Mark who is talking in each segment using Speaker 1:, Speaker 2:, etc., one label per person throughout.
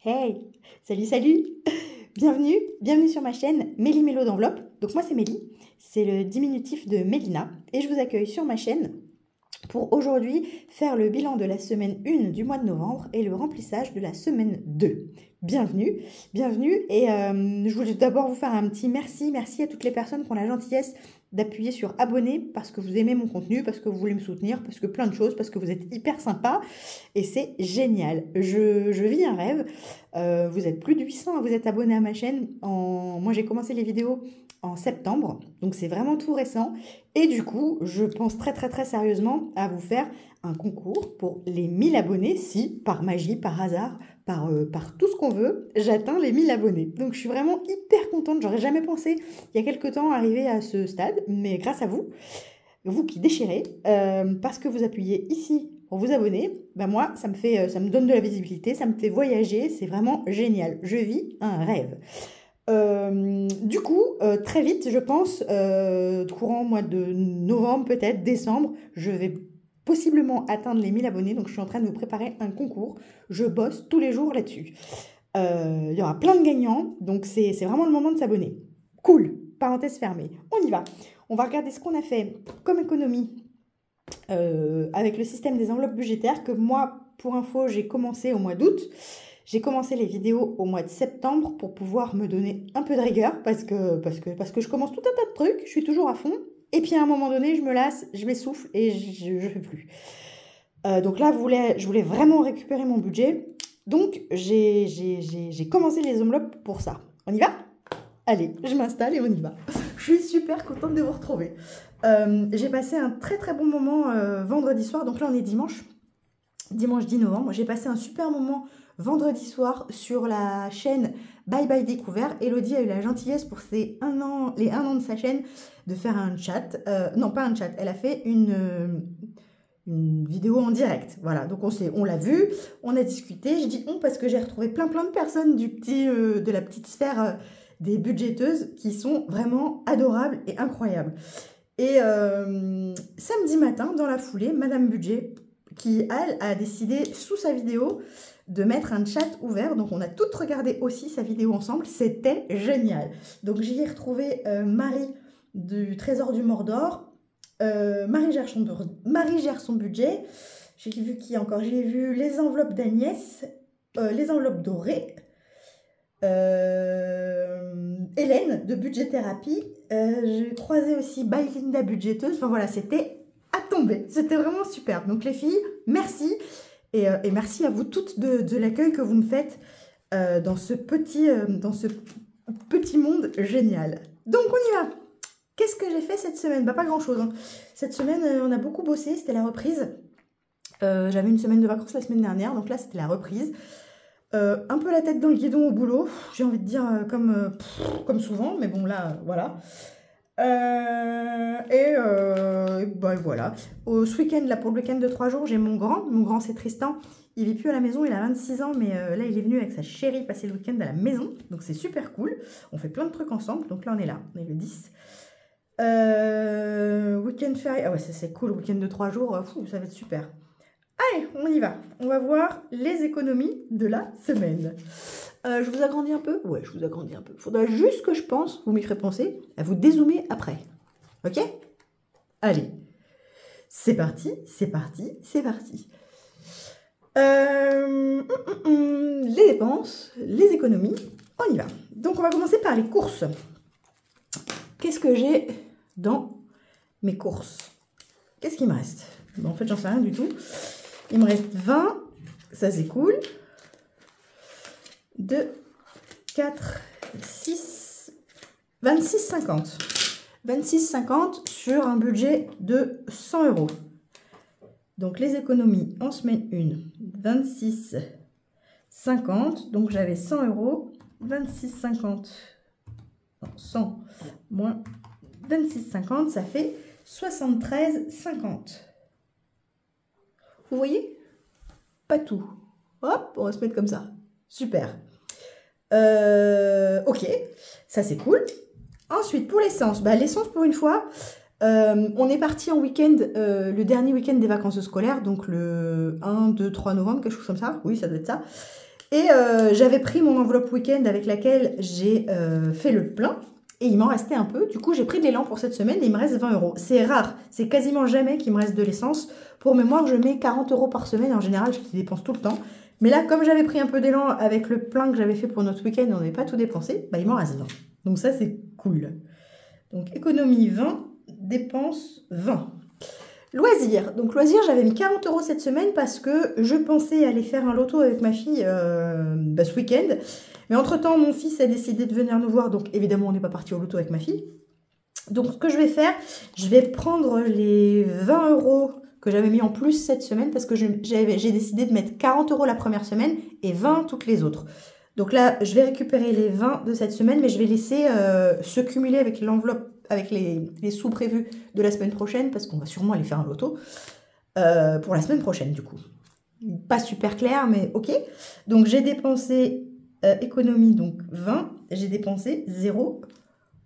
Speaker 1: Hey, salut, salut! Bienvenue sur ma chaîne Mélie Mélo d'enveloppe. Donc moi c'est Mélie, c'est le diminutif de Mélina et je vous accueille sur ma chaîne pour aujourd'hui faire le bilan de la semaine 1 du mois de novembre et le remplissage de la semaine 2. Bienvenue et je voulais d'abord vous faire un petit merci à toutes les personnes qui ont la gentillesse d'appuyer sur abonner parce que vous aimez mon contenu, parce que vous voulez me soutenir, parce que plein de choses, parce que vous êtes hyper sympa et c'est génial. Je vis un rêve. Vous êtes plus de 800 à vous être abonnés à ma chaîne. Moi j'ai commencé les vidéos en septembre, donc c'est vraiment tout récent. Et du coup, je pense très sérieusement à vous faire un concours pour les 1000 abonnés si, par magie, par hasard, par tout ce qu'on veut, j'atteins les 1000 abonnés. Donc je suis vraiment hyper contente, j'aurais jamais pensé il y a quelques temps arriver à ce stade, mais grâce à vous, vous qui déchirez, parce que vous appuyez ici pour vous abonner, ben moi, ça me donne de la visibilité, ça me fait voyager, c'est vraiment génial. Je vis un rêve. Du coup, très vite, je pense, courant mois de novembre, peut-être décembre, je vais possiblement atteindre les 1000 abonnés. Donc, je suis en train de vous préparer un concours. Je bosse tous les jours là-dessus. Il y aura plein de gagnants. Donc, c'est vraiment le moment de s'abonner. Cool. Parenthèse fermée. On y va. On va regarder ce qu'on a fait comme économie avec le système des enveloppes budgétaires que moi, pour info, j'ai commencé au mois d'août. J'ai commencé les vidéos au mois de septembre pour pouvoir me donner un peu de rigueur parce que je commence tout un tas de trucs, je suis toujours à fond. Et puis à un moment donné, je me lasse, je m'essouffle et je ne fais plus. Donc là, je voulais vraiment récupérer mon budget. Donc j'ai commencé les enveloppes pour ça. On y va ? Allez, je m'installe et on y va. Je suis super contente de vous retrouver. J'ai passé un très bon moment vendredi soir. Donc là, on est dimanche 10 novembre. J'ai passé un super moment vendredi soir sur la chaîne Bye Bye Découvert. Elodie a eu la gentillesse pour les 1 an de sa chaîne de faire un chat. Non, pas un chat. Elle a fait une vidéo en direct. Voilà, donc on l'a vu, on a discuté. Je dis on parce que j'ai retrouvé plein de personnes de la petite sphère des budgéteuses qui sont vraiment adorables et incroyables. Et samedi matin, dans la foulée, Madame Budget, qui, elle, a décidé, sous sa vidéo, de mettre un chat ouvert. Donc, on a toutes regardé aussi sa vidéo ensemble. C'était génial. Donc, j'y ai retrouvé Marie du Trésor du Mordor. Marie gère son budget. J'ai vu qui encore? J'ai vu les enveloppes d'Agnès, les enveloppes dorées. Hélène de Budget Thérapie. J'ai croisé aussi By Linda Budgeteuse. Enfin, voilà, c'était à tomber. C'était vraiment super. Donc les filles, merci. Et merci à vous toutes de l'accueil que vous me faites dans ce petit monde génial. Donc on y va. Qu'est-ce que j'ai fait cette semaine? Bah pas grand-chose. Hein. Cette semaine, on a beaucoup bossé. C'était la reprise. J'avais une semaine de vacances la semaine dernière. Donc là, c'était la reprise. Un peu la tête dans le guidon au boulot. J'ai envie de dire comme souvent. Mais bon, là, voilà. Bah, voilà. Ce week-end, là, pour le week-end de 3 jours, j'ai mon grand c'est Tristan, il vit plus à la maison, il a 26 ans, mais là il est venu avec sa chérie passer le week-end à la maison, donc c'est super cool, on fait plein de trucs ensemble, donc là on est le 10. Week-end férié, ah ouais c'est cool, week-end de 3 jours, ça va être super. Allez, on y va, on va voir les économies de la semaine. Je vous agrandis un peu? Ouais, je vous agrandis un peu. Faudra juste que je pense, vous m'y ferez penser, à vous dézoomer après. Ok? Allez, c'est parti. Les dépenses, les économies, on y va. Donc, on va commencer par les courses. Qu'est-ce que j'ai dans mes courses? Qu'est-ce qu'il me reste? Bon, en fait, j'en sais rien du tout. Il me reste 20, ça c'est cool. 2, 4, 6, 26,50. 26,50 sur un budget de 100 €. Donc les économies en semaine 1, 26,50. Donc j'avais 100 €. 26,50. Non, 100 moins 26,50, ça fait 73,50. Vous voyez? Pas tout. Hop, on va se mettre comme ça. Super. Ok, ça c'est cool. Ensuite, pour l'essence, l'essence pour une fois, on est parti en week-end, le dernier week-end des vacances scolaires, donc le 1, 2, 3 novembre, quelque chose comme ça. Oui, ça doit être ça. Et j'avais pris mon enveloppe week-end avec laquelle j'ai fait le plein. Et il m'en restait un peu. Du coup, j'ai pris de l'élan pour cette semaine et il me reste 20 euros. C'est rare. C'est quasiment jamais qu'il me reste de l'essence. Pour mémoire, je mets 40 euros par semaine. En général, je les dépense tout le temps. Mais là, comme j'avais pris un peu d'élan avec le plein que j'avais fait pour notre week-end, on n'avait pas tout dépensé, bah, il m'en reste 20. Donc ça, c'est cool. Donc économie 20, dépenses 20. Loisirs. Donc loisirs, j'avais mis 40 euros cette semaine parce que je pensais aller faire un loto avec ma fille ce week-end. Mais entre-temps, mon fils a décidé de venir nous voir. Donc évidemment, on n'est pas parti au loto avec ma fille. Donc ce que je vais faire, je vais prendre les 20 euros que j'avais mis en plus cette semaine parce que j'ai décidé de mettre 40 euros la première semaine et 20 toutes les autres. Donc là, je vais récupérer les 20 de cette semaine, mais je vais laisser se cumuler avec l'enveloppe, avec les sous prévus de la semaine prochaine parce qu'on va sûrement aller faire un loto pour la semaine prochaine du coup. Pas super clair, mais ok. Donc j'ai dépensé économie, donc 20, j'ai dépensé 0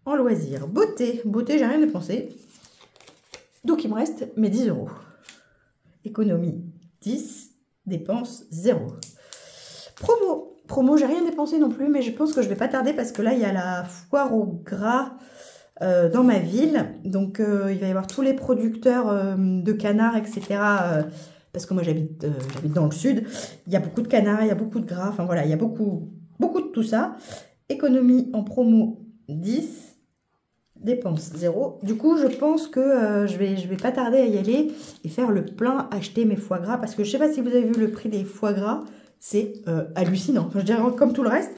Speaker 1: en loisirs. Beauté, j'ai rien dépensé. Donc il me reste mes 10 euros. Économie 10, dépenses 0. Promo, j'ai rien dépensé non plus, mais je pense que je vais pas tarder parce que là, il y a la foire au gras dans ma ville. Donc, il va y avoir tous les producteurs de canards, etc. Parce que moi, j'habite dans le sud. Il y a beaucoup de canards, il y a beaucoup de gras. Enfin, voilà, il y a beaucoup de tout ça. Économie en promo 10. Dépenses 0. Du coup, je pense que je vais pas tarder à y aller et faire le plein, acheter mes foie gras. Parce que je sais pas si vous avez vu le prix des foie gras. C'est hallucinant. Enfin, je dirais comme tout le reste.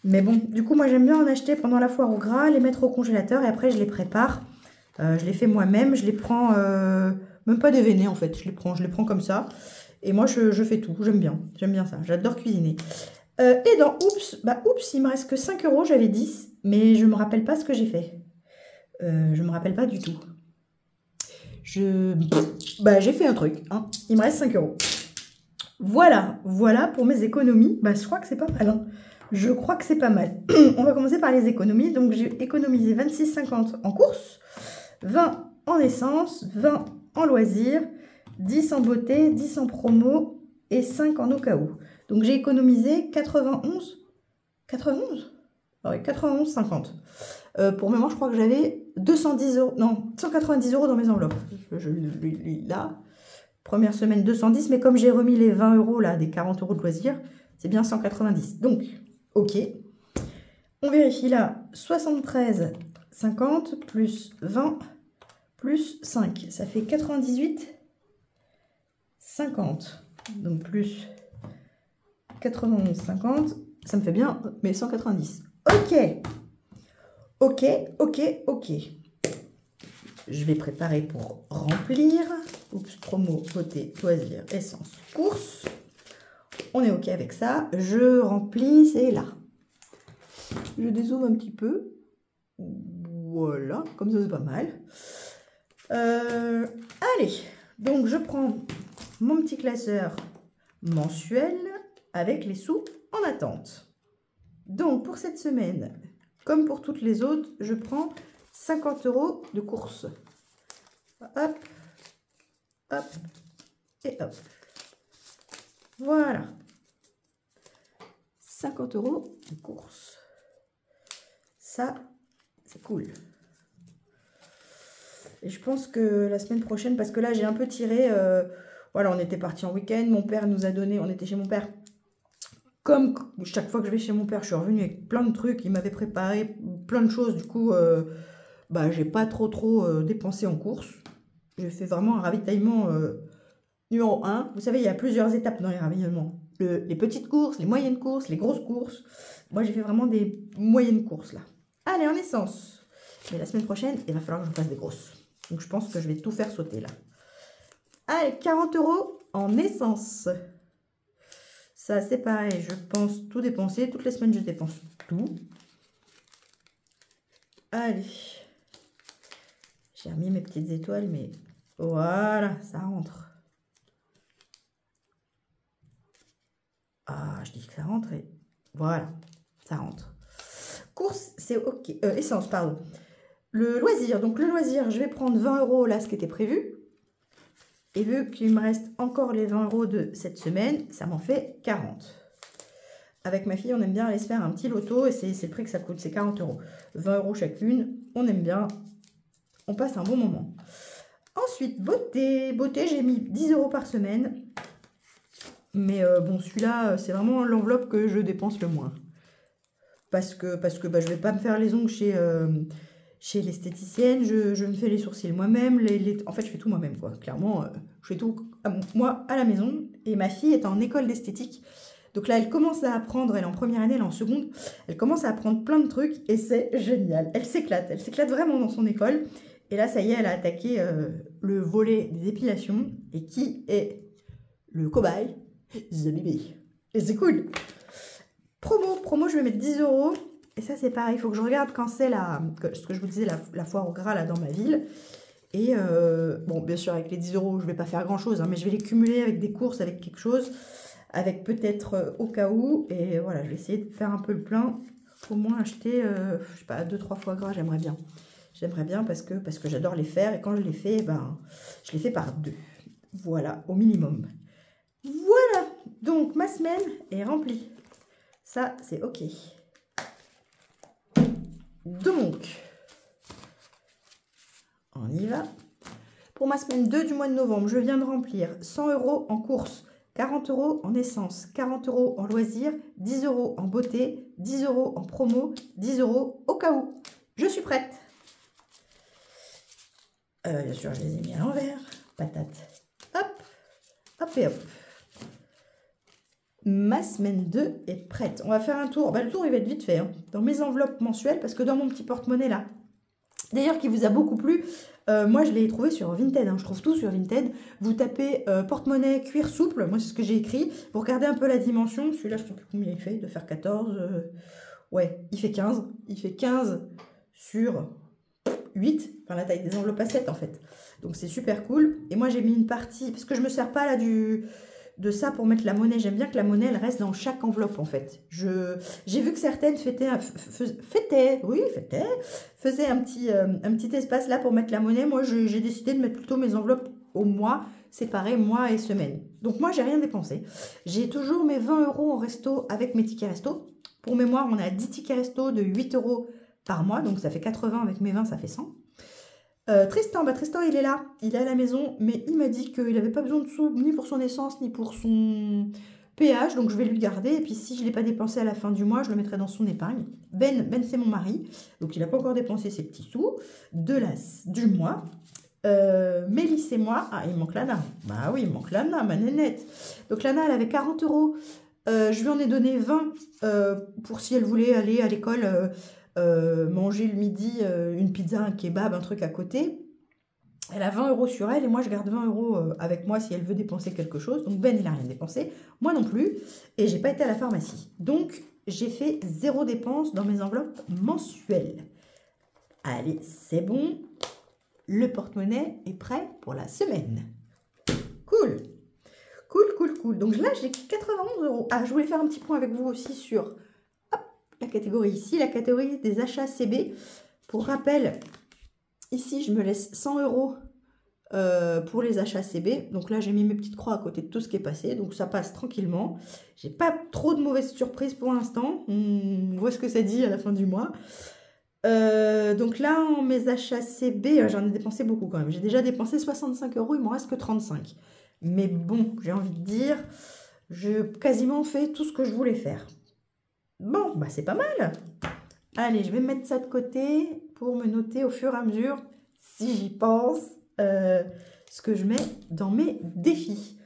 Speaker 1: Mais bon, du coup, moi, j'aime bien en acheter pendant la foire au gras, les mettre au congélateur et après, je les prépare. Je les fais moi-même. Je les prends, même pas déveinés en fait. Je les prends comme ça. Et moi, je fais tout. J'aime bien ça. J'adore cuisiner. Et dans Oups, il me reste que 5 euros. J'avais 10, mais je me rappelle pas ce que j'ai fait. Je me rappelle pas du tout. J'ai fait un truc. Hein. Il me reste 5 euros. Voilà pour mes économies. Je crois que c'est pas mal. Hein. Je crois que c'est pas mal. On va commencer par les économies. Donc, j'ai économisé 26,50 en course, 20 en essence, 20 en loisirs, 10 en beauté, 10 en promo et 5 en au cas où. Donc, j'ai économisé 91. 91 ? Ah oui, 91,50. Pour mémoire, je crois que j'avais 210 euros, non, 190 euros dans mes enveloppes. Je l'ai là. Première semaine 210, mais comme j'ai remis les 20 euros là, des 40 euros de loisirs, c'est bien 190. Donc, ok. On vérifie là, 73,50 plus 20 plus 5. Ça fait 98,50. Donc plus 91,50. Ça me fait bien, mais 190. Ok. Je vais préparer pour remplir. Oups, promo, beauté, loisirs, essence, course. On est ok avec ça. Je remplis, c'est là. Je dézoome un petit peu. Voilà, comme ça c'est pas mal. Allez, donc je prends mon petit classeur mensuel avec les sous en attente. Donc pour cette semaine, comme pour toutes les autres, je prends 50 euros de course. Hop, hop et hop. Voilà. 50 euros de course. Ça, c'est cool. Et je pense que la semaine prochaine, parce que là, j'ai un peu tiré... voilà, on était parti en week-end. Mon père nous a donné... On était chez mon père. Comme chaque fois que je vais chez mon père, je suis revenue avec plein de trucs. Il m'avait préparé plein de choses. Du coup, j'ai pas trop dépensé en course. J'ai fait vraiment un ravitaillement numéro 1. Vous savez, il y a plusieurs étapes dans les ravitaillements. Les petites courses, les moyennes courses, les grosses courses. Moi, j'ai fait vraiment des moyennes courses, là. Allez, en essence. Mais la semaine prochaine, il va falloir que je fasse des grosses. Donc, je pense que je vais tout faire sauter, là. Allez, 40 euros en essence. Ça, c'est pareil. Je pense tout dépenser. Toutes les semaines, je dépense tout. Allez. J'ai remis mes petites étoiles, mais voilà, ça rentre. Ah, je dis que ça rentre et voilà, ça rentre. Course, c'est ok. Essence, pardon. Le loisir. Donc, le loisir, je vais prendre 20 euros là, ce qui était prévu. Et vu qu'il me reste encore les 20 euros de cette semaine, ça m'en fait 40. Avec ma fille, on aime bien aller se faire un petit loto et c'est le prix que ça coûte, c'est 40 €. 20 € chacune, on aime bien, on passe un bon moment. Ensuite, beauté. Beauté, j'ai mis 10 € par semaine. Mais bon, celui-là, c'est vraiment l'enveloppe que je dépense le moins. Parce que bah, je ne vais pas me faire les ongles chez l'esthéticienne. Je me fais les sourcils moi-même. En fait, je fais tout moi-même, quoi. Clairement, je fais tout moi à la maison. Et ma fille est en école d'esthétique. Donc là, elle commence à apprendre. Elle est en première année, elle est en seconde. Elle commence à apprendre plein de trucs et c'est génial. Elle s'éclate. Elle s'éclate vraiment dans son école. Et là, ça y est, elle a attaqué le volet des épilations. Et qui est le cobaye? The Baby. Et c'est cool. Promo, je vais mettre 10 €. Et ça, c'est pareil. Il faut que je regarde quand c'est ce que je vous disais, la foire au gras là dans ma ville. Et bon, bien sûr, avec les 10 €, je ne vais pas faire grand-chose. Hein, mais je vais les cumuler avec des courses, avec quelque chose. Avec peut-être au cas où. Et voilà, je vais essayer de faire un peu le plein. Au moins acheter, je sais pas, 2-3 foie gras, j'aimerais bien. J'aimerais bien parce que j'adore les faire. Et quand je les fais, ben, je les fais par 2. Voilà, au minimum. Voilà, donc ma semaine est remplie. Ça, c'est OK. Donc, on y va. Pour ma semaine 2 du mois de novembre, je viens de remplir 100 € en courses, 40 € en essence, 40 € en loisirs, 10 € en beauté, 10 € en promo, 10 € au cas où. Je suis prête. Bien sûr, je les ai mis à l'envers. Patate. Hop, hop et hop. Ma semaine 2 est prête. On va faire un tour. Bah, le tour, il va être vite fait. Hein, dans mes enveloppes mensuelles, parce que dans mon petit porte-monnaie là, d'ailleurs qui vous a beaucoup plu, moi je l'ai trouvé sur Vinted. Hein, je trouve tout sur Vinted. Vous tapez porte-monnaie cuir souple. Moi, c'est ce que j'ai écrit. Vous regardez un peu la dimension. Celui-là, je ne sais plus combien il fait. De faire 14. Ouais, il fait 15. Il fait 15 sur 8. Enfin, la taille des enveloppes à 7 en fait. Donc, c'est super cool. Et moi, j'ai mis une partie, parce que je ne me sers pas là de ça pour mettre la monnaie. J'aime bien que la monnaie, elle reste dans chaque enveloppe, en fait. J'ai vu que certaines faisaient un petit espace là pour mettre la monnaie. Moi, j'ai décidé de mettre plutôt mes enveloppes au mois, séparées mois et semaine. Donc, moi, j'ai rien dépensé. J'ai toujours mes 20 € en resto avec mes tickets resto. Pour mémoire, on a 10 tickets resto de 8 € par mois. Donc, ça fait 80 avec mes 20, ça fait 100. Tristan, il est là, il est à la maison, mais il m'a dit qu'il n'avait pas besoin de sous ni pour son essence ni pour son péage, donc je vais lui garder. Et puis si je ne l'ai pas dépensé à la fin du mois, je le mettrai dans son épargne. Ben c'est mon mari, donc il n'a pas encore dépensé ses petits sous du mois. Mélie, c'est moi. Ah, il manque Lana. Bah oui, il manque Lana, ma nénette. Donc Lana, elle avait 40 €. Je lui en ai donné 20 pour si elle voulait aller à l'école. Manger le midi une pizza, un kebab, un truc à côté. Elle a 20 € sur elle et moi je garde 20 € avec moi si elle veut dépenser quelque chose. Donc Ben il n'a rien dépensé, moi non plus, et j'ai pas été à la pharmacie. Donc j'ai fait 0 dépense dans mes enveloppes mensuelles. Allez, c'est bon, le porte-monnaie est prêt pour la semaine. Cool. Donc là j'ai 91 €. Ah, je voulais faire un petit point avec vous aussi sur la catégorie ici, la catégorie des achats CB. Pour rappel, ici, je me laisse 100 € pour les achats CB. Donc là, j'ai mis mes petites croix à côté de tout ce qui est passé. Donc ça passe tranquillement. J'ai pas trop de mauvaises surprises pour l'instant. On voit ce que ça dit à la fin du mois. Donc là, en mes achats CB, j'en ai dépensé beaucoup quand même. J'ai déjà dépensé 65 €, il m'en reste que 35. Mais bon, j'ai envie de dire, j'ai quasiment fait tout ce que je voulais faire. Bon, bah c'est pas mal. Allez, je vais mettre ça de côté pour me noter au fur et à mesure, si j'y pense, ce que je mets dans mes défis.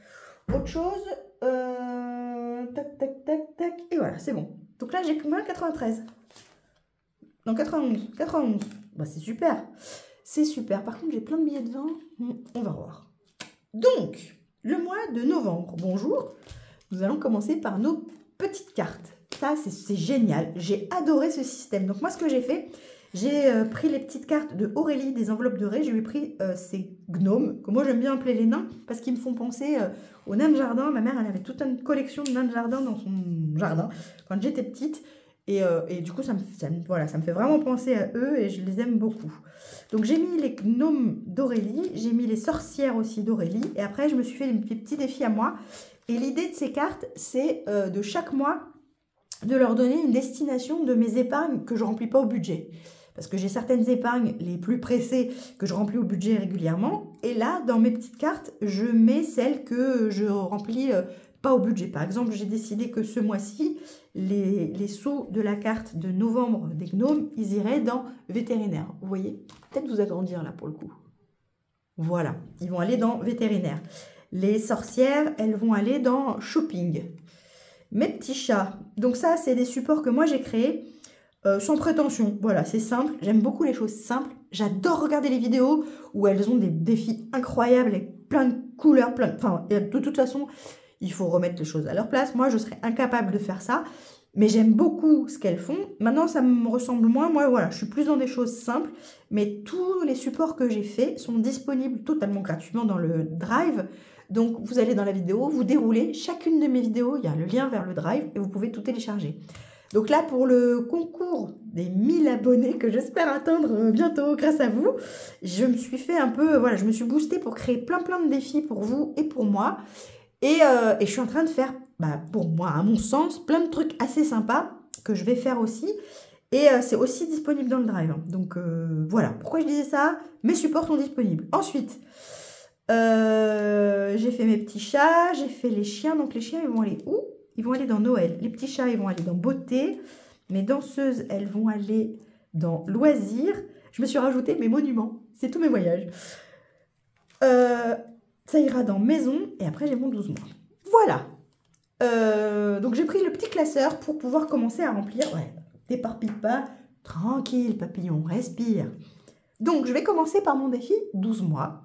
Speaker 1: Autre chose, tac, et voilà, c'est bon. Donc là, j'ai combien? 93. Non, 91. Bah c'est super. C'est super. Par contre, j'ai plein de billets de vin. On va voir. Donc, le mois de novembre. Bonjour. Nous allons commencer par nos petites cartes. Ça, c'est génial. J'ai adoré ce système. Donc, moi, ce que j'ai fait, j'ai pris les petites cartes de Aurélie, des enveloppes de Ré. Je lui ai pris ces gnomes, que moi, j'aime bien appeler les nains, parce qu'ils me font penser aux nains de jardin. Ma mère, elle avait toute une collection de nains de jardin dans son jardin quand j'étais petite. Et du coup, ça me fait vraiment penser à eux et je les aime beaucoup. Donc, j'ai mis les gnomes d'Aurélie. J'ai mis les sorcières aussi d'Aurélie. Et après, je me suis fait des petits défis à moi. Et l'idée de ces cartes, c'est de chaque mois de leur donner une destination de mes épargnes que je ne remplis pas au budget. Parce que j'ai certaines épargnes les plus pressées que je remplis au budget régulièrement. Et là, dans mes petites cartes, je mets celles que je remplis pas au budget. Par exemple, j'ai décidé que ce mois-ci, les sous de la carte de novembre des gnomes, ils iraient dans vétérinaire. Vous voyez? Peut-être vous agrandir là pour le coup. Voilà, ils vont aller dans vétérinaire. Les sorcières, elles vont aller dans shopping. Mes petits chats, donc ça, c'est des supports que moi j'ai créés sans prétention. Voilà, c'est simple. J'aime beaucoup les choses simples. J'adore regarder les vidéos où elles ont des défis incroyables avec plein de couleurs, enfin, de toute façon, il faut remettre les choses à leur place. Moi, je serais incapable de faire ça, mais j'aime beaucoup ce qu'elles font. Maintenant, ça me ressemble moins. Moi, voilà, je suis plus dans des choses simples, mais tous les supports que j'ai faits sont disponibles totalement gratuitement dans le Drive. Donc, vous allez dans la vidéo, vous déroulez chacune de mes vidéos, il y a le lien vers le Drive et vous pouvez tout télécharger. Donc là, pour le concours des 1000 abonnés que j'espère atteindre bientôt grâce à vous, je me suis fait un peu, voilà, je me suis boostée pour créer plein de défis pour vous et pour moi. Et je suis en train de faire, pour moi, à mon sens, plein de trucs assez sympas que je vais faire aussi. Et c'est aussi disponible dans le Drive. Donc voilà, pourquoi je disais ça? Mes supports sont disponibles. Ensuite, j'ai fait mes petits chats, j'ai fait les chiens. Donc les chiens, ils vont aller où? Ils vont aller dans Noël. Les petits chats, ils vont aller dans beauté. Mes danseuses, elles vont aller dans loisirs. Je me suis rajouté mes monuments. C'est tous mes voyages. Ça ira dans maison. Et après, j'ai mon 12 mois. Voilà. Donc, j'ai pris le petit classeur pour pouvoir commencer à remplir. Ouais, t'éparpille pas. Tranquille, papillon, respire. Donc, je vais commencer par mon défi 12 mois.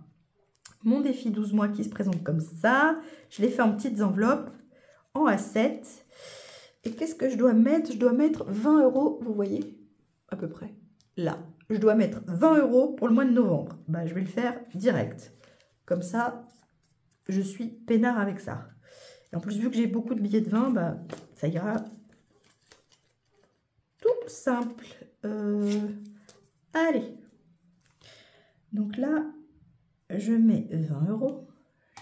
Speaker 1: Mon défi 12 mois qui se présente comme ça. Je l'ai fait en petites enveloppes. En A7. Et qu'est-ce que je dois mettre? Je dois mettre 20 €, vous voyez, à peu près. Là, je dois mettre 20 € pour le mois de novembre. Je vais le faire direct. Comme ça, je suis peinard avec ça. Et en plus, vu que j'ai beaucoup de billets de 20, ça ira tout simple. Allez. Donc là, je mets 20 €.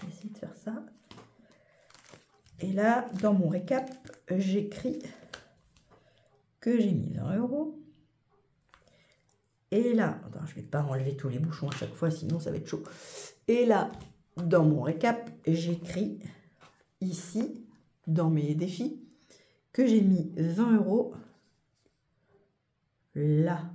Speaker 1: Je vais essayer de faire ça. Et là, dans mon récap, j'écris que j'ai mis 20 €. Et là, attends, je ne vais pas enlever tous les bouchons à chaque fois, sinon ça va être chaud. Et là, dans mon récap, j'écris ici, dans mes défis, que j'ai mis 20 € là.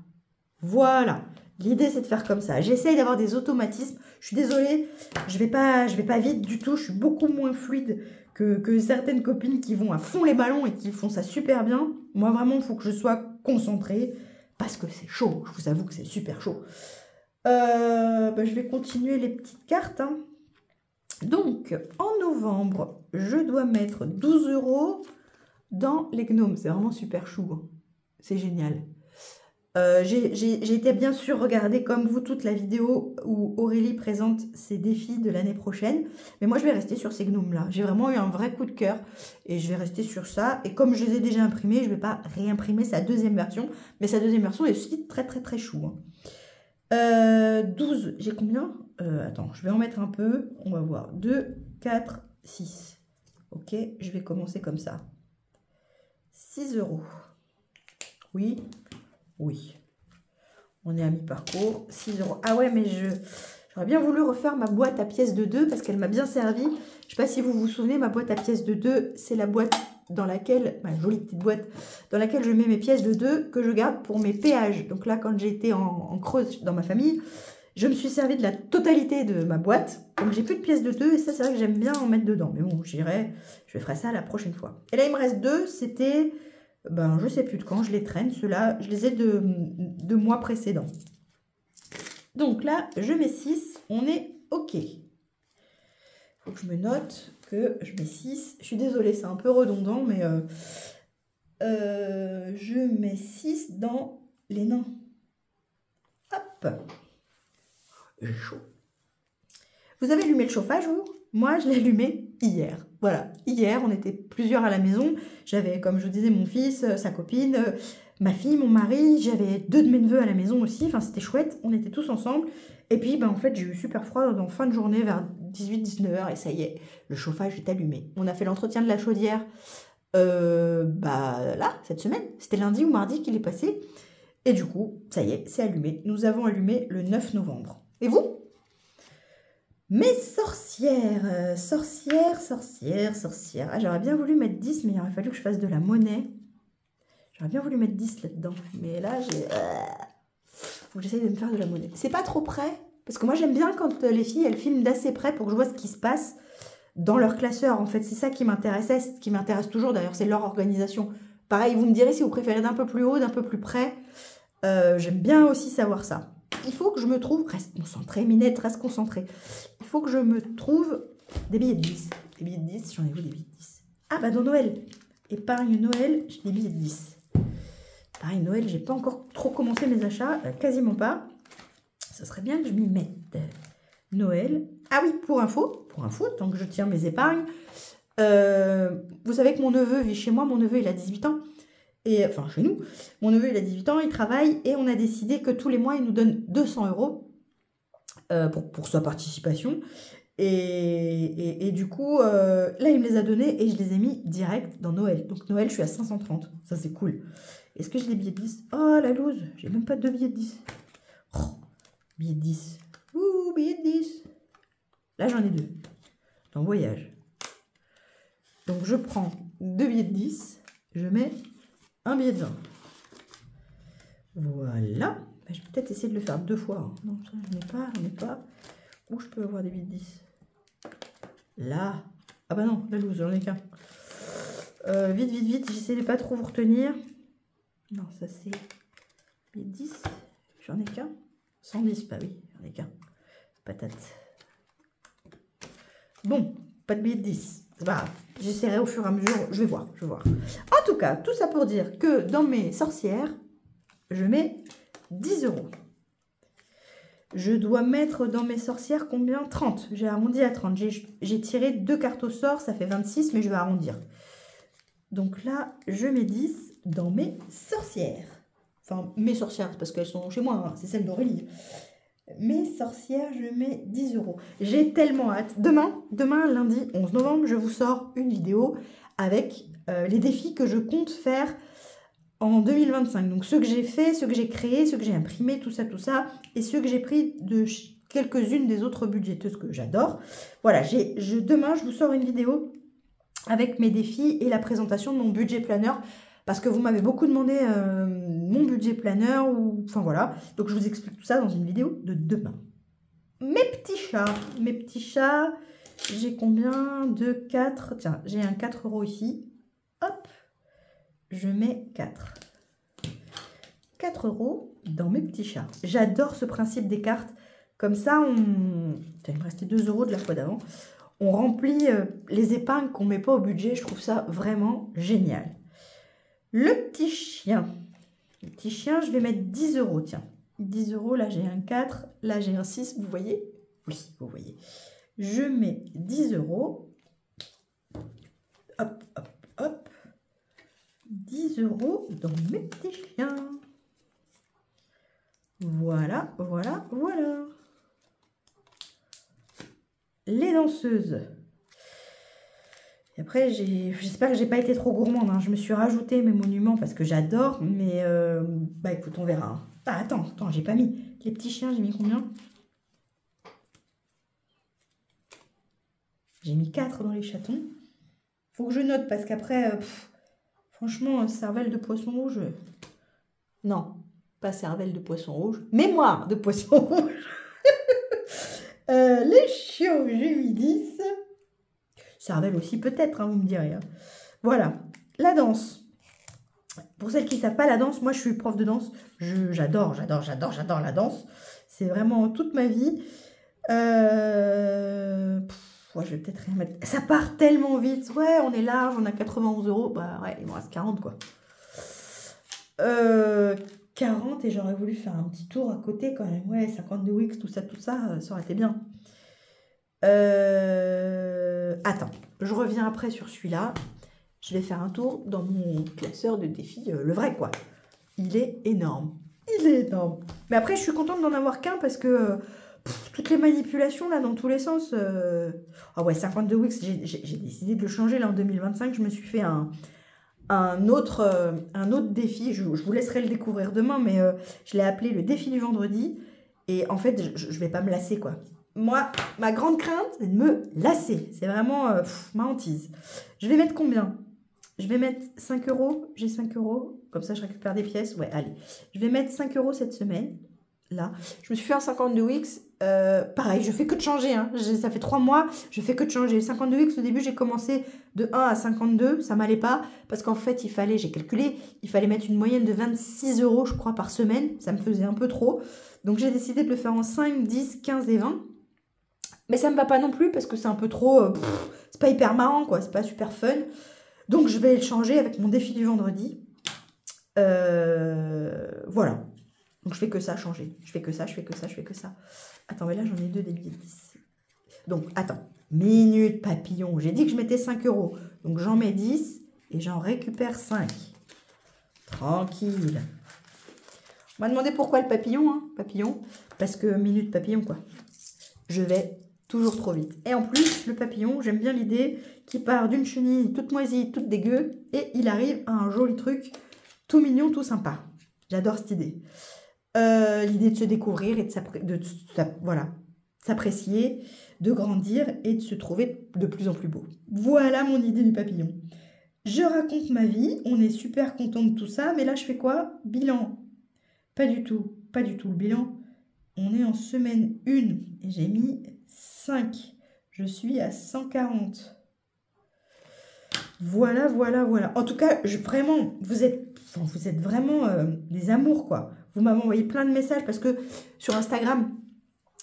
Speaker 1: Voilà. L'idée, c'est de faire comme ça. J'essaye d'avoir des automatismes. Je suis désolée, je vais pas vite du tout. Je suis beaucoup moins fluide que certaines copines qui vont à fond les ballons et qui font ça super bien. Moi, vraiment, il faut que je sois concentrée parce que c'est chaud. Je vous avoue que c'est super chaud. Je vais continuer les petites cartes. Hein. Donc, en novembre, je dois mettre 12 € dans les gnomes. C'est vraiment super chou. Hein. C'est génial. J'ai été bien sûr regarder comme vous toute la vidéo où Aurélie présente ses défis de l'année prochaine. Mais moi, je vais rester sur ces gnomes-là. J'ai vraiment eu un vrai coup de cœur et je vais rester sur ça. Et comme je les ai déjà imprimés, je ne vais pas réimprimer sa deuxième version. Mais sa deuxième version est aussi très chou. Hein. 12, j'ai combien? Attends, je vais en mettre un peu. On va voir. 2, 4, 6. Ok, je vais commencer comme ça. 6 €. Oui. Oui, on est à mi-parcours, 6 €. Ah ouais, mais j'aurais bien voulu refaire ma boîte à pièces de 2 parce qu'elle m'a bien servi. Je ne sais pas si vous vous souvenez, ma boîte à pièces de 2, c'est la boîte dans laquelle, ma jolie petite boîte, dans laquelle je mets mes pièces de 2 que je garde pour mes péages. Donc là, quand j'ai été en Creuse dans ma famille, je me suis servi de la totalité de ma boîte. Donc j'ai plus de pièces de 2 et ça, c'est vrai que j'aime bien en mettre dedans. Mais bon, je ferai ça la prochaine fois. Et là, il me reste 2, c'était... je sais plus de quand, je les traîne, ceux-là, je les ai de mois précédents. Donc là, je mets 6, on est OK. Il faut que je me note que je mets 6. Je suis désolée, c'est un peu redondant, mais je mets 6 dans les nains. Hop. J'ai chaud. Vous avez allumé le chauffage, vous? Moi, je l'ai allumé hier. Voilà, hier, on était plusieurs à la maison. J'avais, comme je vous disais, mon fils, sa copine, ma fille, mon mari. J'avais 2 de mes neveux à la maison aussi. Enfin, c'était chouette. On était tous ensemble. Et puis, en fait, j'ai eu super froid en fin de journée vers 18-19 h. Et ça y est, le chauffage est allumé. On a fait l'entretien de la chaudière Bah là, cette semaine, c'était lundi ou mardi qu'il est passé. Et du coup, ça y est, c'est allumé. Nous avons allumé le 9 novembre. Et vous? Mes sorcières, sorcières. Ah, j'aurais bien voulu mettre 10, mais il aurait fallu que je fasse de la monnaie. J'aurais bien voulu mettre 10 là-dedans. Mais là, faut que j'essaye de me faire de la monnaie. C'est pas trop près, parce que moi, j'aime bien quand les filles, elles filment d'assez près pour que je vois ce qui se passe dans leur classeur. En fait, c'est ça qui m'intéressait, ce qui m'intéresse toujours d'ailleurs, c'est leur organisation. Pareil, vous me direz si vous préférez d'un peu plus haut, d'un peu plus près. J'aime bien aussi savoir ça. Il faut que je me trouve... Reste concentrée, Minette, reste concentrée. Il faut que je me trouve des billets de 10. Des billets de 10, j'en ai où des billets de 10? Ah bah dans Noël. Épargne Noël, j'ai des billets de 10. Pareil, Noël, j'ai pas encore trop commencé mes achats, quasiment pas. Ça serait bien que je m'y mette. Noël. Ah oui, pour info, tant que je tiens mes épargnes, vous savez que mon neveu vit chez moi, mon neveu il a 18 ans. Et, enfin, chez nous, mon neveu, il a 18 ans, il travaille et on a décidé que tous les mois, il nous donne 200 € pour sa participation. Et du coup, là, il me les a donnés et je les ai mis direct dans Noël. Donc, Noël, je suis à 530. Ça, c'est cool. Est-ce que j'ai des billets de 10? Oh, la loose. J'ai même pas de billets de 10. Oh, billets de 10. Ouh, billets de 10. Là, j'en ai 2. Dans voyage. Donc, je prends 2 billets de 10. Je mets... un billet de 20. Voilà. Je vais peut-être essayer de le faire 2 fois. Hein. Non, ça, j'en ai pas. Où je peux avoir des billets de 10? Là. Ah bah non, la loose, j'en ai qu'un. Vite. J'essaie de pas trop vous retenir. Non, ça c'est... billet de 10. J'en ai qu'un. 110, bah oui, j'en ai qu'un. Patate. Bon, pas de billet de 10. Bah, j'essaierai au fur et à mesure, je vais voir. En tout cas, tout ça pour dire que dans mes sorcières, je mets 10 €. Je dois mettre dans mes sorcières combien? 30. J'ai arrondi à 30. J'ai tiré 2 cartes au sort, ça fait 26, mais je vais arrondir. Donc là, je mets 10 dans mes sorcières. Enfin, mes sorcières, parce qu'elles sont chez moi, hein, c'est celle d'Aurélie. Mes sorcières, je mets 10 €. J'ai tellement hâte. Demain, lundi 11 novembre, je vous sors une vidéo avec les défis que je compte faire en 2025. Donc ceux que j'ai fait, ceux que j'ai créés, ceux que j'ai imprimés, tout ça. Et ceux que j'ai pris de quelques-unes des autres budgéteuses que j'adore. Voilà, demain, je vous sors une vidéo avec mes défis et la présentation de mon budget planner. Parce que vous m'avez beaucoup demandé mon budget planner, enfin voilà. Donc je vous explique tout ça dans une vidéo de demain. Mes petits chats, j'ai combien de 4? Tiens, j'ai un 4 € ici. Hop, je mets 4. 4 € dans mes petits chats. J'adore ce principe des cartes. Comme ça, il me restait 2 € de la fois d'avant. On remplit les épargnes qu'on ne met pas au budget. Je trouve ça vraiment génial. Le petit chien, je vais mettre 10 €, tiens. 10 €, là j'ai un 4, là j'ai un 6, vous voyez? Oui, vous voyez. Je mets 10 €. Hop. 10 € dans mes petits chiens. Voilà. Les danseuses. Et après, j'espère que j'ai pas été trop gourmande. Hein. Je me suis rajouté mes monuments parce que j'adore. Mais, bah écoute, on verra. Hein. Ah, attends, j'ai pas mis. Les petits chiens, j'ai mis combien? J'ai mis 4 dans les chatons. Faut que je note parce qu'après, franchement, cervelle de poisson rouge. Non, pas cervelle de poisson rouge. Mémoire de poisson rouge. Les chiots, j'ai mis 10. Cervelle aussi peut-être, hein, vous me direz. Hein. Voilà, la danse. Pour celles qui ne savent pas la danse, moi je suis prof de danse. J'adore la danse. C'est vraiment toute ma vie. Ouais, je vais peut-être rien mettre. Ça part tellement vite. Ouais, on est large, on a 91 €. Bah ouais, il me reste 40 quoi. 40 et j'aurais voulu faire un petit tour à côté quand même. Ouais, 50 de Wix, tout ça, ça aurait été bien. Attends, je reviens après sur celui-là. Je vais faire un tour dans mon classeur de défis, le vrai quoi. Il est énorme. Mais après, je suis contente d'en avoir qu'un parce que toutes les manipulations là dans tous les sens. Ah ouais, 52 Wix, j'ai décidé de le changer là en 2025. Je me suis fait un un autre défi. Je vous laisserai le découvrir demain, mais je l'ai appelé le défi du vendredi. Et en fait, je vais pas me lasser, quoi. Moi, ma grande crainte, c'est de me lasser. C'est vraiment ma hantise. Je vais mettre combien? Je vais mettre 5 euros. J'ai 5 euros. Comme ça, je récupère des pièces. Ouais, allez. Je vais mettre 5 euros cette semaine. Là. Je me suis fait un 52 Wix. Pareil, je fais que de changer. Hein. Ça fait 3 mois. Je fais que de changer. 52 Wix, au début, j'ai commencé de 1 à 52. Ça m'allait pas. Parce qu'en fait, j'ai calculé, il fallait mettre une moyenne de 26 euros, je crois, par semaine. Ça me faisait un peu trop. Donc, j'ai décidé de le faire en 5, 10, 15 et 20. Mais ça me va pas non plus parce que c'est un peu trop... c'est pas hyper marrant, quoi. C'est pas super fun. Donc, je vais le changer avec mon défi du vendredi. Voilà. Donc, je fais que ça, changer. Je fais que ça, je fais que ça, je fais que ça. Attends, mais là, j'en ai 2 des billets de 10. Donc, attends. Minute papillon. J'ai dit que je mettais 5 euros. Donc, j'en mets 10 et j'en récupère 5. Tranquille. On m'a demandé pourquoi le papillon, hein. Papillon. Parce que minute papillon, quoi. Je vais toujours trop vite. Et en plus, le papillon, j'aime bien l'idée qu'il part d'une chenille toute moisie, toute dégueu, et il arrive à un joli truc tout mignon, tout sympa. J'adore cette idée. L'idée de se découvrir et de s'apprécier, de grandir et de se trouver de plus en plus beau. Voilà mon idée du papillon. Je raconte ma vie, on est super content de tout ça, mais là je fais quoi? Bilan. Pas du tout le bilan. On est en semaine 1 et j'ai mis 5. Je suis à 140. Voilà. En tout cas, vraiment, vous êtes vraiment des amours, quoi. Vous m'avez envoyé plein de messages parce que sur Instagram,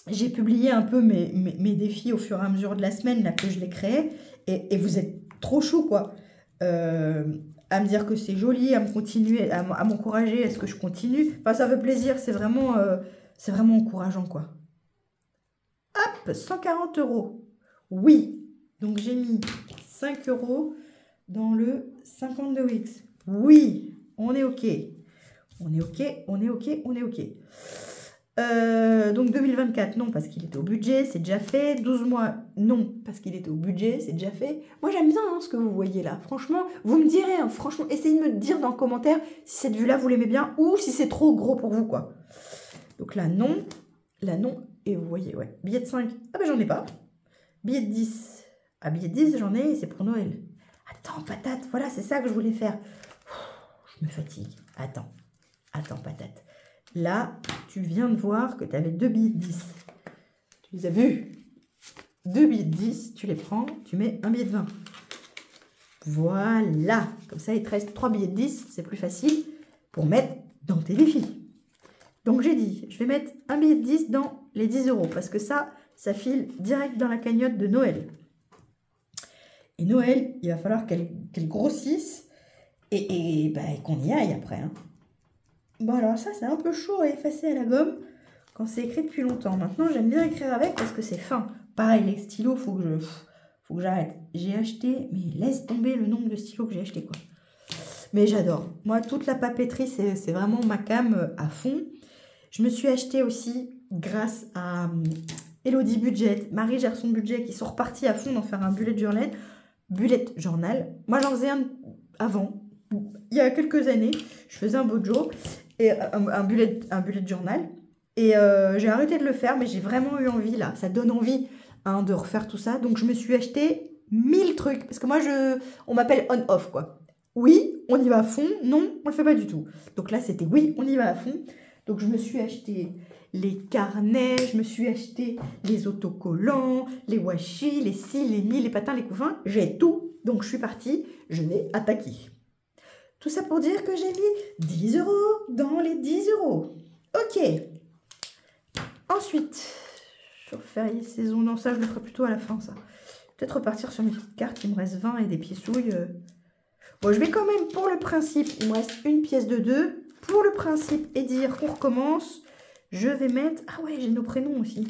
Speaker 1: j'ai publié un peu mes défis au fur et à mesure de la semaine là, que je les créais. Et vous êtes trop chou, quoi. À me dire que c'est joli, à m'encourager, est-ce que je continue? Enfin, ça fait plaisir, c'est vraiment encourageant, quoi. Hop, 140 euros. Oui, donc j'ai mis 5 euros dans le 52 Wix. Oui, on est OK. On est OK. Donc 2024, non, parce qu'il était au budget, c'est déjà fait. 12 mois, non, parce qu'il était au budget, c'est déjà fait. Moi, j'aime bien ce que vous voyez là. Franchement, vous me direz, hein, franchement, essayez de me dire dans le commentaire si cette vue-là, vous l'aimez bien ou si c'est trop gros pour vous, quoi. Donc là, non. Et vous voyez, ouais. Billet de 5, ah ben j'en ai pas. Billet de 10. Ah, billet de 10, j'en ai, c'est pour Noël. Attends, patate, voilà, c'est ça que je voulais faire. Je me fatigue. Attends, patate. Là, tu viens de voir que tu avais 2 billets de 10. Tu les as vus? 2 billets de 10, tu les prends, tu mets un billet de 20. Voilà. Comme ça, il te reste 3 billets de 10. C'est plus facile pour mettre dans tes défis. Donc, j'ai dit, je vais mettre un billet de 10 dans les 10 euros. Parce que ça file direct dans la cagnotte de Noël. Et Noël, il va falloir qu'elle grossisse et qu'on y aille après. Hein. Bon, alors ça, c'est un peu chaud à effacer à la gomme quand c'est écrit depuis longtemps. Maintenant, j'aime bien écrire avec parce que c'est fin. Pareil, les stylos, faut que j'arrête. J'ai acheté, mais laisse tomber le nombre de stylos que j'ai acheté, quoi. Mais j'adore. Moi, toute la papeterie, c'est vraiment ma came à fond. Je me suis acheté aussi, grâce à Elodie Budget, Marie gère son budget, qui sont repartis à fond d'en faire un bullet journal. Moi, j'en faisais un avant. Il y a quelques années, je faisais un bojo et un bullet journal. Et j'ai arrêté de le faire, mais j'ai vraiment eu envie, là. Ça donne envie hein, de refaire tout ça. Donc, je me suis acheté 1000 trucs. Parce que moi, on m'appelle on-off, quoi. Oui, on y va à fond. Non, on le fait pas du tout. Donc là, c'était oui, on y va à fond. Donc, je me suis acheté les carnets, je me suis acheté les autocollants, les washi, les cils, les mi, les patins, les couffins. J'ai tout. Donc, je suis partie. Je vais attaquer. Tout ça pour dire que j'ai mis 10 euros dans les 10 euros. Ok. Ensuite, sur férié saison, non, ça, je le ferai plutôt à la fin, ça. Peut-être repartir sur mes petites cartes. Il me reste 20 et des pièces-souilles. Bon, je vais quand même, pour le principe, il me reste une pièce de 2. Pour le principe et dire qu'on recommence, je vais mettre... Ah ouais, j'ai nos prénoms aussi.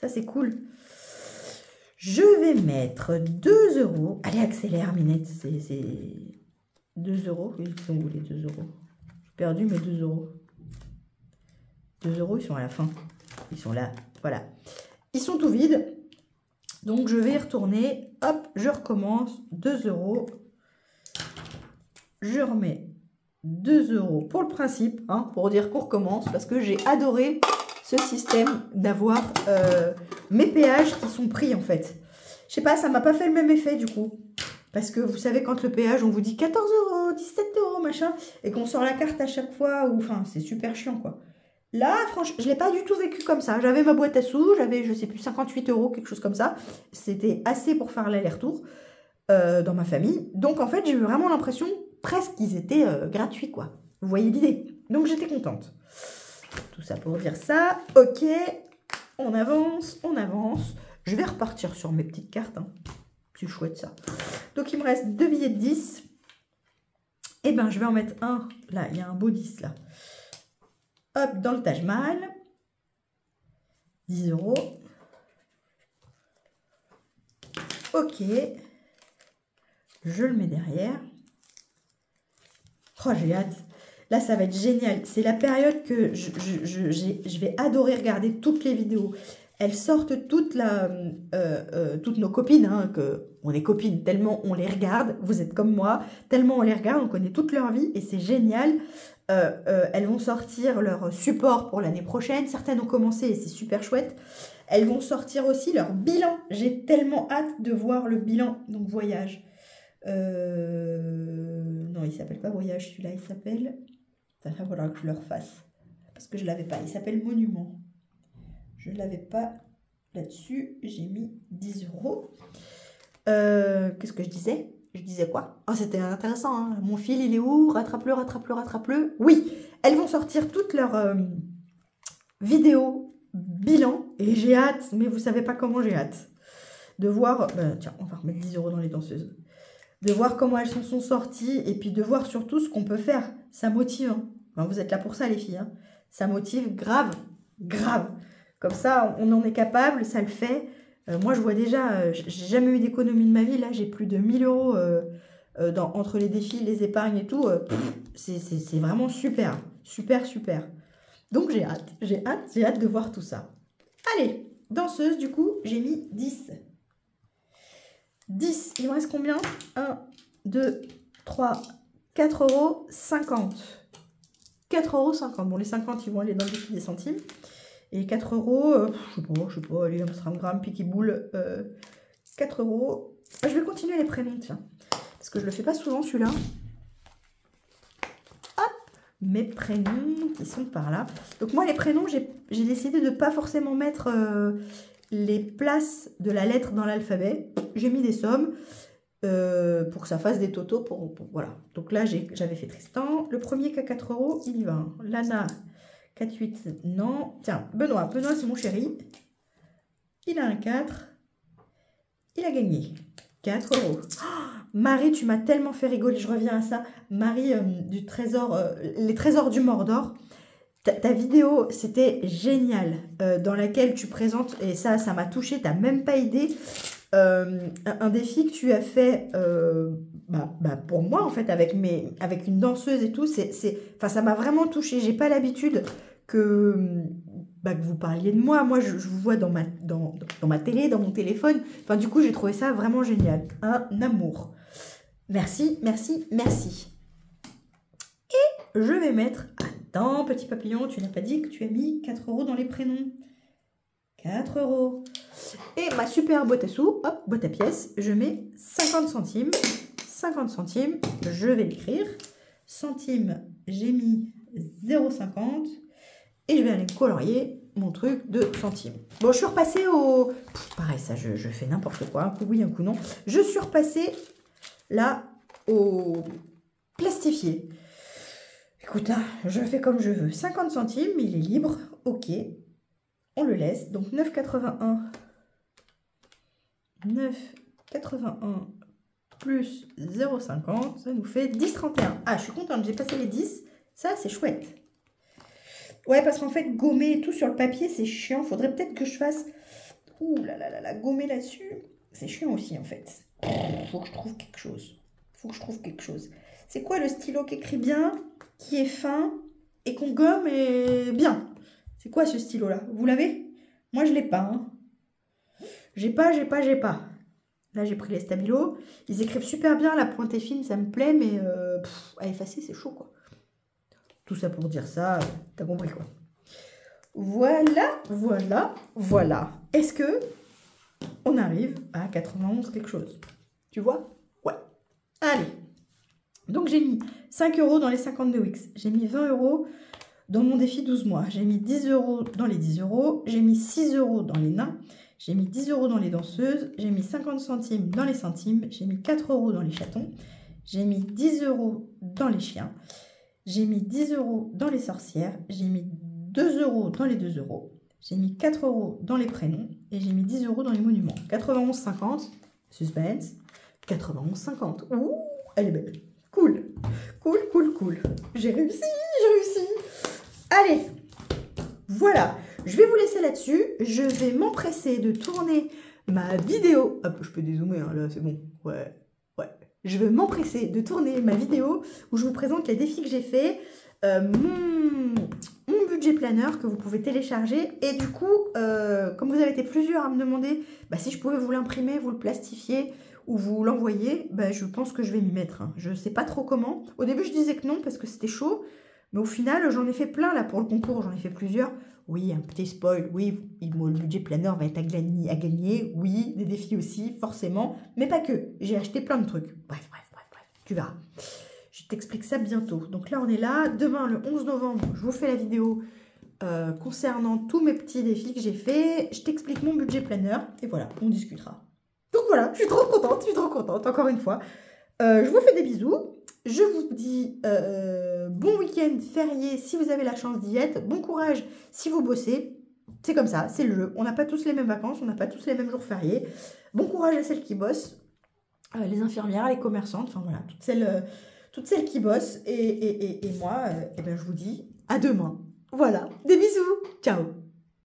Speaker 1: Ça, c'est cool. Je vais mettre 2 euros. Allez, accélère, Minette. C'est 2 euros. Ils sont où, les 2 euros? J'ai perdu mes 2 euros. 2 euros, ils sont à la fin. Ils sont là. Voilà. Ils sont tout vides. Donc, je vais y retourner. Hop, je recommence. 2 euros. je remets 2 € pour le principe, hein, pour dire qu'on recommence, parce que j'ai adoré ce système d'avoir mes péages qui sont pris en fait. Je sais pas, ça m'a pas fait le même effet du coup. Parce que vous savez, quand le péage, on vous dit 14 €, 17 €, machin, et qu'on sort la carte à chaque fois, ou enfin, c'est super chiant quoi. Là, franchement, je l'ai pas du tout vécu comme ça. J'avais ma boîte à sous, j'avais, je sais plus, 58 €, quelque chose comme ça. C'était assez pour faire l'aller-retour dans ma famille. Donc en fait, j'ai eu vraiment l'impression presque qu'ils étaient gratuits quoi. Vous voyez l'idée. Donc j'étais contente. Tout ça pour dire ça. Ok, on avance, on avance. Je vais repartir sur mes petites cartes. Hein. C'est chouette ça. Donc il me reste 2 billets de 10. Et ben je vais en mettre un. Là, il y a un beau 10 là. Hop, dans le Taj Mahal. 10 €. Ok. Je le mets derrière. Oh, j'ai hâte. Là, ça va être génial. C'est la période que je vais adorer regarder toutes les vidéos. Elles sortent toutes nos copines, hein, on est copines, tellement on les regarde. Vous êtes comme moi, tellement on les regarde, on connaît toute leur vie et c'est génial. Elles vont sortir leur support pour l'année prochaine. Certaines ont commencé et c'est super chouette. Elles vont sortir aussi leur bilan. J'ai tellement hâte de voir le bilan. Donc, voyage. Non, il s'appelle pas voyage celui-là, il s'appelle... Ça va falloir que je le refasse. Parce que je ne l'avais pas. Il s'appelle monument. Je ne l'avais pas là-dessus. J'ai mis 10 €. Qu'est-ce que je disais? Je disais quoi? Oh, c'était intéressant. Hein. Mon fil, il est où? Rattrape-le, rattrape-le, rattrape-le. Oui, elles vont sortir toutes leurs vidéos bilan. Et j'ai hâte, mais vous ne savez pas comment j'ai hâte. De voir... tiens, on va remettre 10 € dans les danseuses. De voir comment elles sont sorties. Et puis de voir surtout ce qu'on peut faire. Ça motive. Hein. Enfin, vous êtes là pour ça, les filles. Hein. Ça motive grave, grave. Comme ça, on en est capable, ça le fait. Moi, je vois déjà, j'ai jamais eu d'économie de ma vie. Là, j'ai plus de 1000 € entre les défis, les épargnes et tout. C'est vraiment super. Super, super. Donc, j'ai hâte. J'ai hâte de voir tout ça. Allez, danseuse, du coup, j'ai mis 10. 10, il me reste combien? 1, 2, 3, 4 €, 50. 4,50 €. Bon, les 50, ils vont aller dans le défi des centimes. Et 4 €, je sais pas, allez, Amsterdam, Piquiboule, 4 €. Je vais continuer les prénoms, tiens. Parce que je le fais pas souvent, celui-là. Hop, mes prénoms qui sont par là. Donc moi, les prénoms, j'ai décidé de ne pas forcément mettre les places de la lettre dans l'alphabet. J'ai mis des sommes. Pour que ça fasse des totaux, voilà. Donc là, j'avais fait Tristan. Le premier qui a 4 €, il y va. Hein. Lana, 4, 8, non. Tiens, Benoît, c'est mon chéri. Il a un 4. Il a gagné 4 €. Oh, Marie, tu m'as tellement fait rigoler, je reviens à ça. Marie, du trésor, les trésors du Mordor. Ta vidéo, c'était génial, dans laquelle tu présentes, et ça m'a touchée, t'as même pas idée. Un défi que tu as fait pour moi en fait avec une danseuse et tout, ça m'a vraiment touchée. J'ai pas l'habitude que vous parliez de moi. Moi je vous vois dans ma télé, dans mon téléphone. Enfin du coup j'ai trouvé ça vraiment génial. Un amour. Merci, merci, merci. Et je vais mettre... Attends petit papillon, tu n'as pas dit que tu as mis 4 € dans les prénoms. 4 €. Et ma super boîte à sous, hop, boîte à pièces, je mets 50 centimes. 50 centimes, je vais l'écrire. Centimes, j'ai mis 0,50. Et je vais aller colorier mon truc de centimes. Bon, je suis repassée au... pareil, ça, je fais n'importe quoi. Un coup oui, un coup non. Je suis repassée, là, au plastifié. Écoute, hein, je fais comme je veux. 50 centimes, il est libre. Ok. On le laisse. Donc 9,81. 9,81 plus 0,50. Ça nous fait 10,31. Ah, je suis contente. J'ai passé les 10. Ça, c'est chouette. Ouais, parce qu'en fait, gommer et tout sur le papier, c'est chiant. Faudrait peut-être que je fasse... Ouh là là là là, gommer là-dessus. C'est chiant aussi, en fait. Faut que je trouve quelque chose. C'est quoi le stylo qui écrit bien, qui est fin et qu'on gomme et bien? C'est quoi ce stylo-là? Vous l'avez? Moi, je l'ai pas. Hein. J'ai pas. Là, j'ai pris les stabilos. Ils écrivent super bien, la pointe est fine, ça me plaît, mais à effacer, c'est chaud, quoi. Tout ça pour dire ça, t'as compris, quoi. Voilà, voilà, voilà. Est-ce que on arrive à 91 quelque chose? Tu vois? Ouais. Allez. Donc, j'ai mis 5 € dans les 52 Wix. J'ai mis 20 € dans mon défi 12 mois. J'ai mis 10 € dans les 10 €. J'ai mis 6 € dans les nains. J'ai mis 10 € dans les danseuses. J'ai mis 50 centimes dans les centimes. J'ai mis 4 € dans les chatons. J'ai mis 10 € dans les chiens. J'ai mis 10 € dans les sorcières. J'ai mis 2 € dans les 2 €. J'ai mis 4 € dans les prénoms. Et j'ai mis 10 € dans les monuments. 91,50. Suspense. 91,50. Ouh, elle est belle. Cool. Cool, cool, cool. J'ai réussi, j'ai réussi. Allez, voilà. Je vais vous laisser là-dessus. Je vais m'empresser de tourner ma vidéo. Hop, je peux dézoomer, hein, là, c'est bon. Ouais, ouais. Je vais m'empresser de tourner ma vidéo où je vous présente les défis que j'ai faits, mon budget planner que vous pouvez télécharger. Et du coup, comme vous avez été plusieurs à me demander si je pouvais vous l'imprimer, vous le plastifier ou vous l'envoyer, je pense que je vais m'y mettre. Hein. Je ne sais pas trop comment. Au début, je disais que non parce que c'était chaud. Mais au final, j'en ai fait plein là pour le concours. J'en ai fait plusieurs. Oui, un petit spoil. Oui, le budget planner va être à gagner. Oui, des défis aussi, forcément. Mais pas que. J'ai acheté plein de trucs. Bref. Tu verras. Je t'explique ça bientôt. Donc là, on est là. Demain, le 11 novembre, je vous fais la vidéo concernant tous mes petits défis que j'ai faits. Je t'explique mon budget planner. Et voilà, on discutera. Donc voilà, je suis trop contente, encore une fois. Je vous fais des bisous. Je vous dis bon week-end férié si vous avez la chance d'y être. Bon courage si vous bossez. C'est comme ça, c'est le jeu. On n'a pas tous les mêmes vacances, on n'a pas tous les mêmes jours fériés. Bon courage à celles qui bossent, les infirmières, les commerçantes, enfin voilà, toutes celles qui bossent. Et moi, je vous dis à demain. Voilà, des bisous. Ciao.